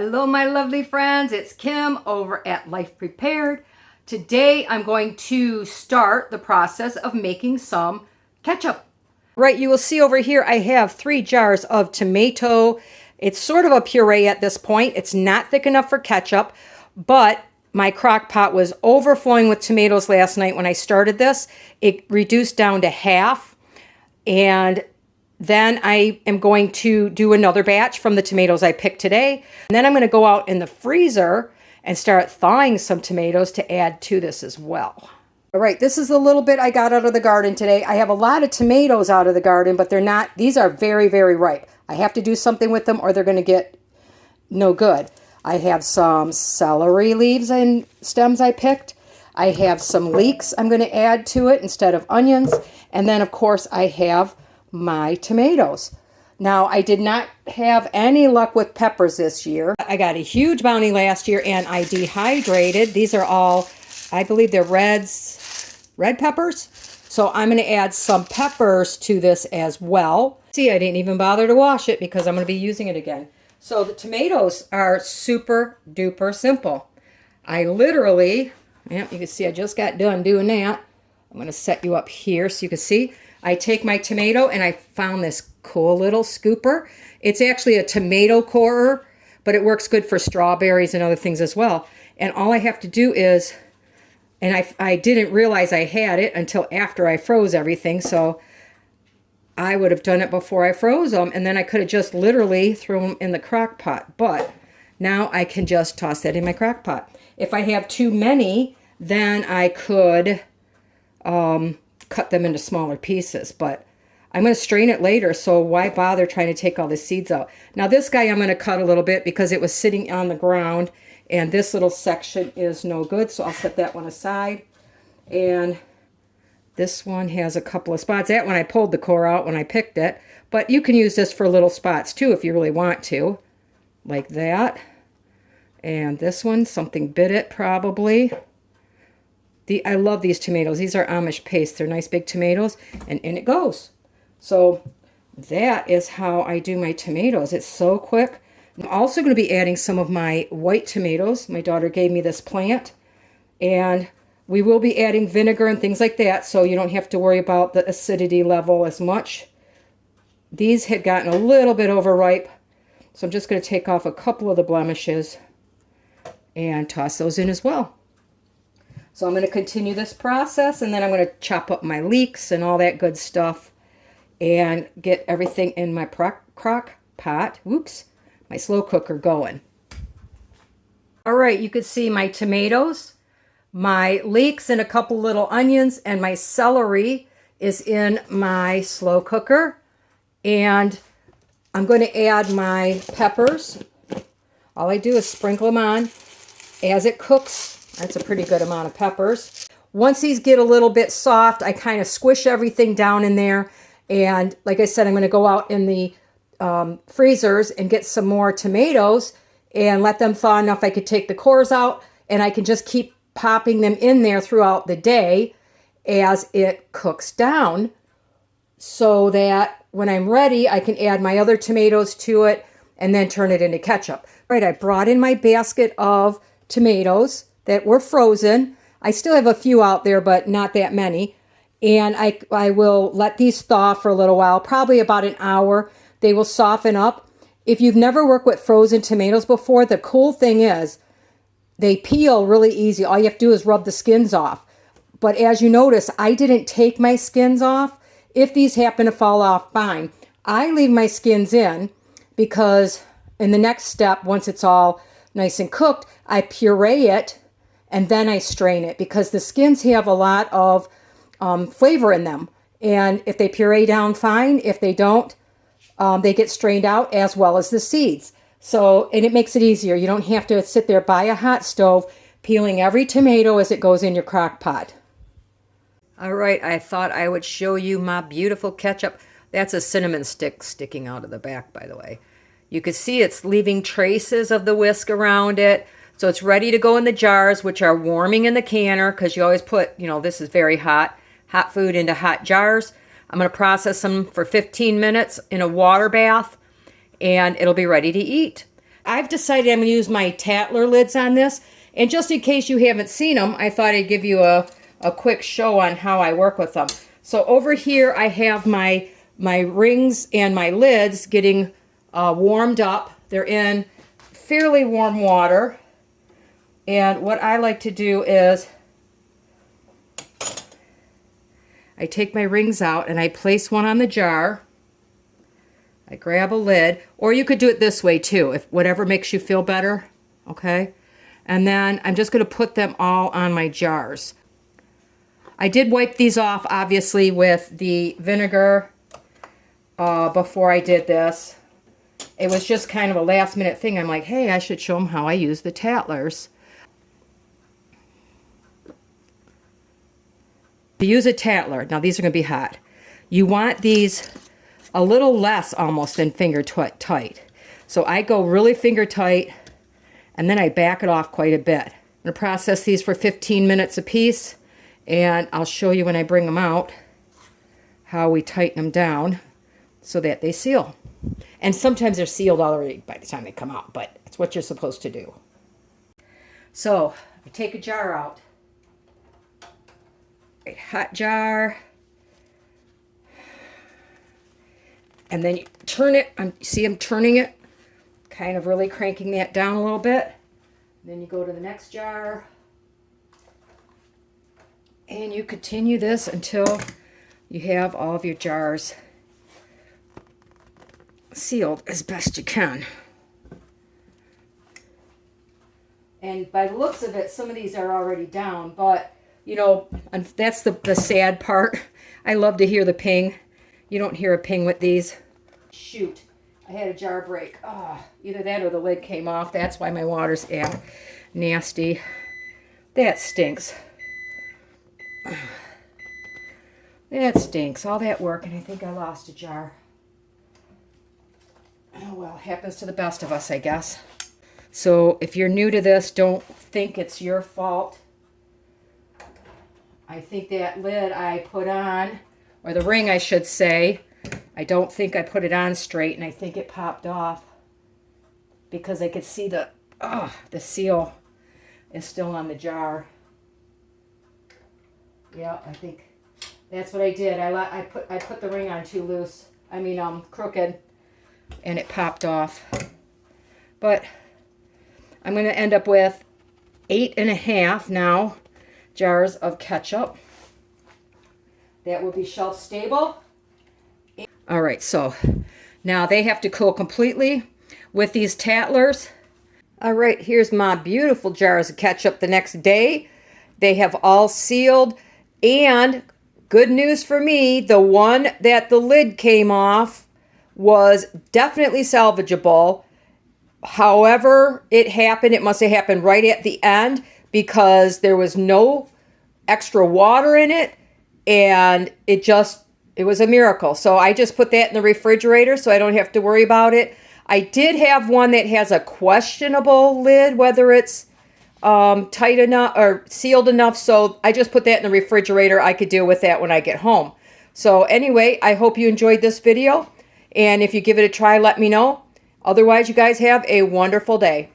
Hello, my lovely friends. It's Kim over at Life Prepared. Today, I'm going to start the process of making some ketchup. Right, you will see over here, I have 3 jars of tomato. It's sort of a puree at this point. It's not thick enough for ketchup, but my crock pot was overflowing with tomatoes last night when I started this. It reduced down to half, and then I am going to do another batch from the tomatoes I picked today. And then I'm going to go out in the freezer and start thawing some tomatoes to add to this as well. All right, this is a little bit I got out of the garden today. I have a lot of tomatoes out of the garden, but they're not, these are very, very ripe. I have to do something with them or they're going to get no good. I have some celery leaves and stems I picked. I have some leeks I'm going to add to it instead of onions. And then, of course, I have my tomatoes. Now, I did not have any luck with peppers this year. I got a huge bounty last year and I dehydrated. These are all, I believe they're red peppers. So I'm going to add some peppers to this as well. See, I didn't even bother to wash it because I'm going to be using it again. So the tomatoes are super duper simple. I literally, yeah, you can see I just got done doing that. I'm going to set you up here so you can see. I take my tomato and I found this cool little scooper. It's actually a tomato corer, but it works good for strawberries and other things as well. And all I have to do is, and I didn't realize I had it until after I froze everything, so I would have done it before I froze them, and then I could have just literally thrown them in the crock pot. But now I can just toss that in my crock pot. If I have too many, then I could cut them into smaller pieces, but I'm going to strain it later, so why bother trying to take all the seeds out? Now this guy I'm going to cut a little bit because it was sitting on the ground and this little section is no good, so I'll set that one aside. And this one has a couple of spots. That one I pulled the core out when I picked it, but you can use this for little spots too if you really want to, like that. And this one, something bit it probably. I love these tomatoes. These are Amish paste. They're nice big tomatoes, and in it goes. So that is how I do my tomatoes. It's so quick. I'm also going to be adding some of my white tomatoes. My daughter gave me this plant, and we will be adding vinegar and things like that, so you don't have to worry about the acidity level as much. These had gotten a little bit overripe, so I'm just going to take off a couple of the blemishes and toss those in as well. So I'm going to continue this process, and then I'm going to chop up my leeks and all that good stuff and get everything in my crock pot, my slow cooker going. All right, you can see my tomatoes, my leeks, and a couple little onions, and my celery is in my slow cooker. And I'm going to add my peppers. All I do is sprinkle them on as it cooks. That's a pretty good amount of peppers. Once these get a little bit soft, I kind of squish everything down in there. And like I said, I'm going to go out in the freezers and get some more tomatoes and let them thaw enough I could take the cores out. And I can just keep popping them in there throughout the day as it cooks down, so that when I'm ready, I can add my other tomatoes to it and then turn it into ketchup. All right, I brought in my basket of tomatoes that were frozen. I still have a few out there, but not that many. And I will let these thaw for a little while, probably about an hour. They will soften up. If you've never worked with frozen tomatoes before, the cool thing is they peel really easy. All you have to do is rub the skins off. But as you notice, I didn't take my skins off. If these happen to fall off, fine. I leave my skins in because in the next step, once it's all nice and cooked, I puree it and then I strain it because the skins have a lot of flavor in them. And if they puree down, fine. If they don't, they get strained out as well as the seeds. So, and it makes it easier. You don't have to sit there by a hot stove peeling every tomato as it goes in your crock pot. All right, I thought I would show you my beautiful ketchup. That's a cinnamon stick sticking out of the back, by the way. You can see it's leaving traces of the whisk around it. So it's ready to go in the jars, which are warming in the canner, because you always put, this is very hot food into hot jars. I'm going to process them for 15 minutes in a water bath, and it'll be ready to eat. I've decided I'm going to use my Tatler lids on this. And just in case you haven't seen them, I thought I'd give you a quick show on how I work with them. So over here I have my rings and my lids getting warmed up. They're in fairly warm water. And what I like to do is I take my rings out and I place one on the jar. I grab a lid, or you could do it this way too, if whatever makes you feel better, okay? And then I'm just going to put them all on my jars. I did wipe these off, obviously, with the vinegar before I did this. It was just kind of a last-minute thing. I'm like, hey, I should show them how I use the Tatlers. To use a Tatler, now these are going to be hot. You want these a little less almost than finger tight. So I go really finger tight, and then I back it off quite a bit. I'm going to process these for 15 minutes a piece, and I'll show you when I bring them out how we tighten them down so that they seal. And sometimes they're sealed already by the time they come out, but it's what you're supposed to do. So I take a jar out. A hot jar. And then you turn it. See I'm turning it. Kind of really cranking that down a little bit. Then you go to the next jar. And you continue this until you have all of your jars sealed as best you can. And by the looks of it, some of these are already down, but you know, and that's the sad part. I love to hear the ping. You don't hear a ping with these. Shoot, I had a jar break. Oh, either that or the lid came off. That's why my water's nasty. That stinks. That stinks. All that work, and I think I lost a jar. Oh well, happens to the best of us, I guess. So if you're new to this, don't think it's your fault. I think that lid I put on, or the ring I should say, I don't think I put it on straight, and I think it popped off because I could see the seal is still on the jar. Yeah, I think that's what I did. I put the ring on too loose. I mean, crooked, and it popped off. But I'm going to end up with 8.5 now jars of ketchup. That will be shelf stable. All right, so now they have to cool completely with these Tatlers. All right, here's my beautiful jars of ketchup the next day. They have all sealed, and good news for me, the one that the lid came off was definitely salvageable. However it happened, it must have happened right at the end because there was no extra water in it, and it was a miracle. So I just put that in the refrigerator so I don't have to worry about it. I did have one that has a questionable lid, whether it's tight enough or sealed enough, so I just put that in the refrigerator. I could deal with that when I get home. So anyway, I hope you enjoyed this video, and if you give it a try, let me know. Otherwise, you guys have a wonderful day.